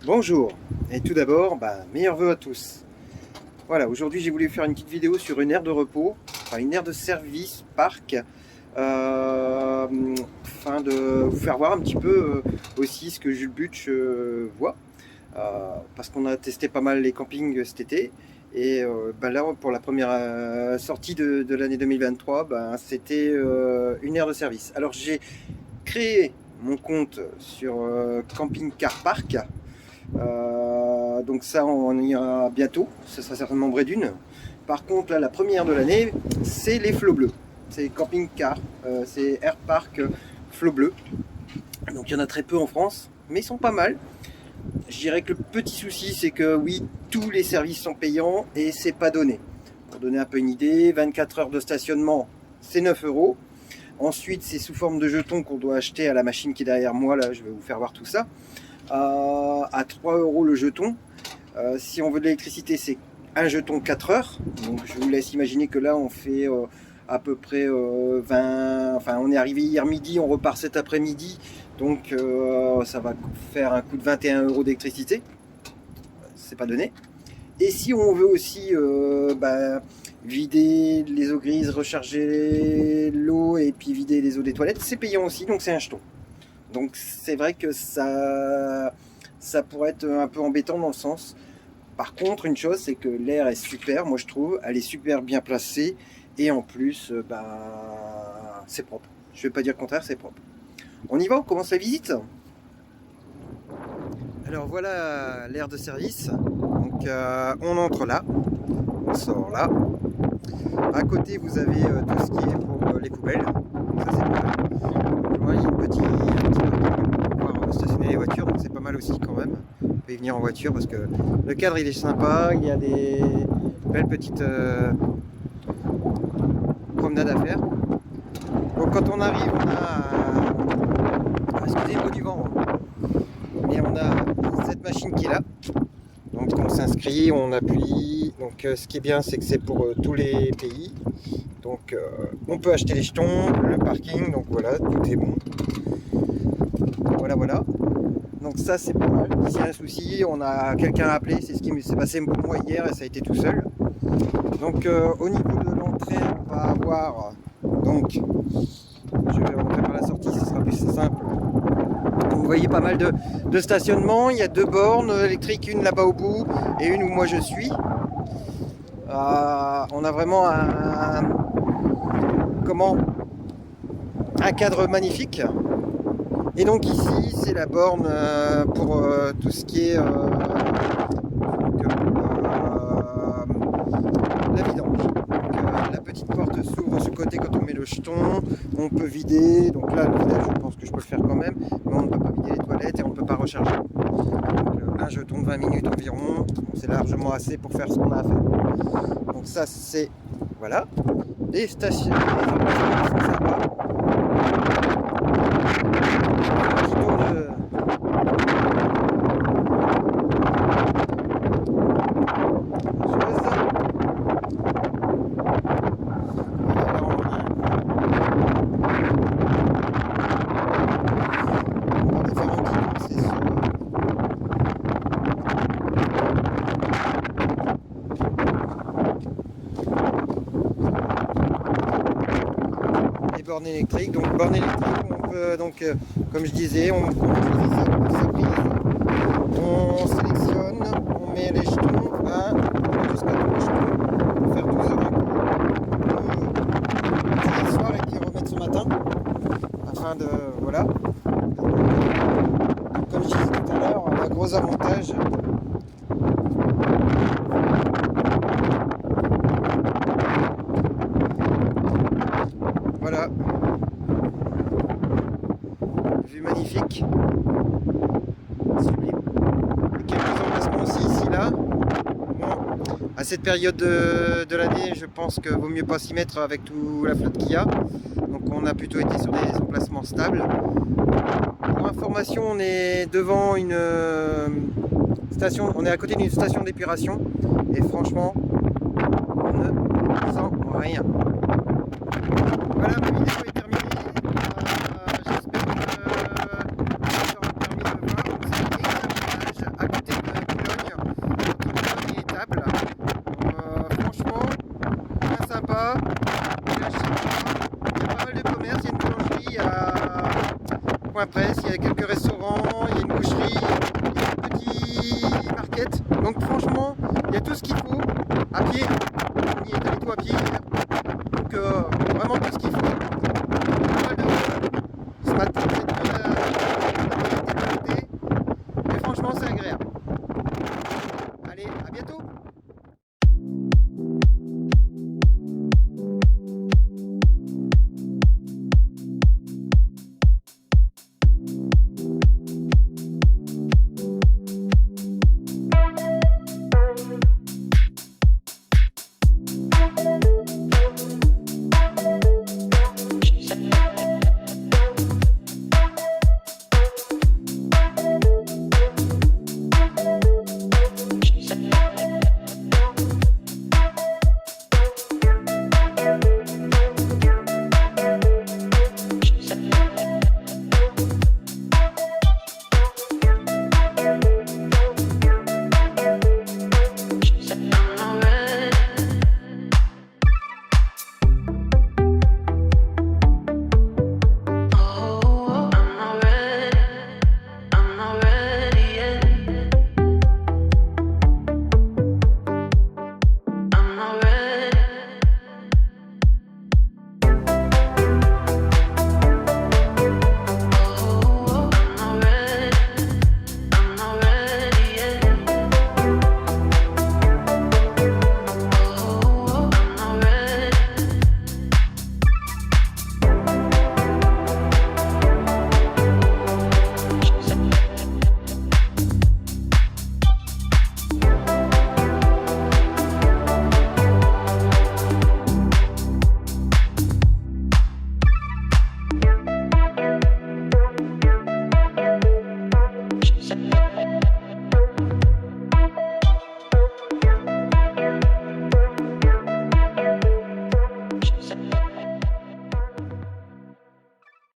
Bonjour, et tout d'abord, meilleurs vœux à tous. Voilà, aujourd'hui j'ai voulu faire une petite vidéo sur une aire de repos, enfin une aire de service, parc, afin de vous faire voir un petit peu aussi ce que Jules Butch voit, parce qu'on a testé pas mal les campings cet été, et là pour la première sortie de l'année 2023, c'était une aire de service. Alors j'ai créé mon compte sur Camping Car Park. Donc ça, on ira bientôt. Ce sera certainement Brédune. Par contre, là, la première de l'année, c'est les flots bleus. C'est Camping Car. C'est Air Park flots bleus. Donc il y en a très peu en France, mais ils sont pas mal. Je dirais que le petit souci, c'est que oui, tous les services sont payants et c'est pas donné. Pour donner un peu une idée, 24 heures de stationnement, c'est 9 euros. Ensuite, c'est sous forme de jetons qu'on doit acheter à la machine qui est derrière moi. Là, je vais vous faire voir tout ça. À 3 euros le jeton. Si on veut de l'électricité, c'est un jeton 4 heures. Donc je vous laisse imaginer que là, on fait à peu près 20. Enfin, on est arrivé hier midi, on repart cet après-midi. Donc ça va faire un coût de 21 euros d'électricité. C'est pas donné. Et si on veut aussi vider les eaux grises, recharger l'eau et puis vider les eaux des toilettes, c'est payant aussi, donc c'est un jeton. Donc c'est vrai que ça pourrait être un peu embêtant dans le sens. Par contre, une chose, c'est que l'air est super, moi je trouve, elle est super bien placée et en plus, c'est propre. Je ne vais pas dire le contraire, c'est propre. On y va, on commence la visite. Alors voilà l'aire de service. Donc on entre là, on sort là. À côté, vous avez tout ce qui est pour les poubelles. Donc ça c'est pas mal. Il y a un petit parking pour pouvoir stationner les voitures, donc c'est pas mal aussi quand même. On peut y venir en voiture parce que le cadre il est sympa, il y a des belles petites promenades à faire. Donc quand on arrive, on a, excusez-moi du vent, mais on a cette machine qui est là. Donc on s'inscrit, on appuie. Donc ce qui est bien, c'est que c'est pour tous les pays. Donc on peut acheter les jetons, le parking, donc voilà, tout est bon. Voilà. Donc ça c'est pas mal. S'il y a un souci, on a quelqu'un à appeler, c'est ce qui s'est passé pour moi hier et ça a été tout seul. Donc au niveau de l'entrée, on va avoir, donc je vais rentrer par la sortie, ce sera plus simple. Vous voyez pas mal de stationnement, il y a 2 bornes électriques, une là-bas au bout et une où moi je suis. On a vraiment un cadre magnifique. Et donc ici, c'est la borne pour tout ce qui est la vidange. Donc, la petite porte s'ouvre de ce côté quand on met le jeton. On peut vider. Donc là, le vidage, je pense que je peux le faire quand même. Mais on ne peut pas vider les toilettes et on ne peut pas recharger. Donc, un jeton de 20 minutes environ, c'est largement assez pour faire ce qu'on a à faire. Donc ça, c'est... Voilà. Les stations, les emplacements sont sympas. Bornes électriques. Donc borne électrique, on peut donc comme je disais, on sélectionne, on met les jetons, jusqu'à 3 jetons pour faire 12 euros hier soir et puis remettre ce matin afin de voilà. Comme je disais tout à l'heure, un gros avantage. Voilà. Vue magnifique. Sublime. Quelques emplacements aussi ici, là. Bon, à cette période de l'année, je pense que vaut mieux pas s'y mettre avec toute la flotte qu'il y a. Donc on a plutôt été sur des emplacements stables. Pour information, on est devant une station, on est à côté d'une station d'épuration. Et franchement, on ne sent rien. Voilà, ma vidéo est terminée. J'espère que ça aura permis de voir. C'est un village à côté Point-Presse, il y a quelques restaurants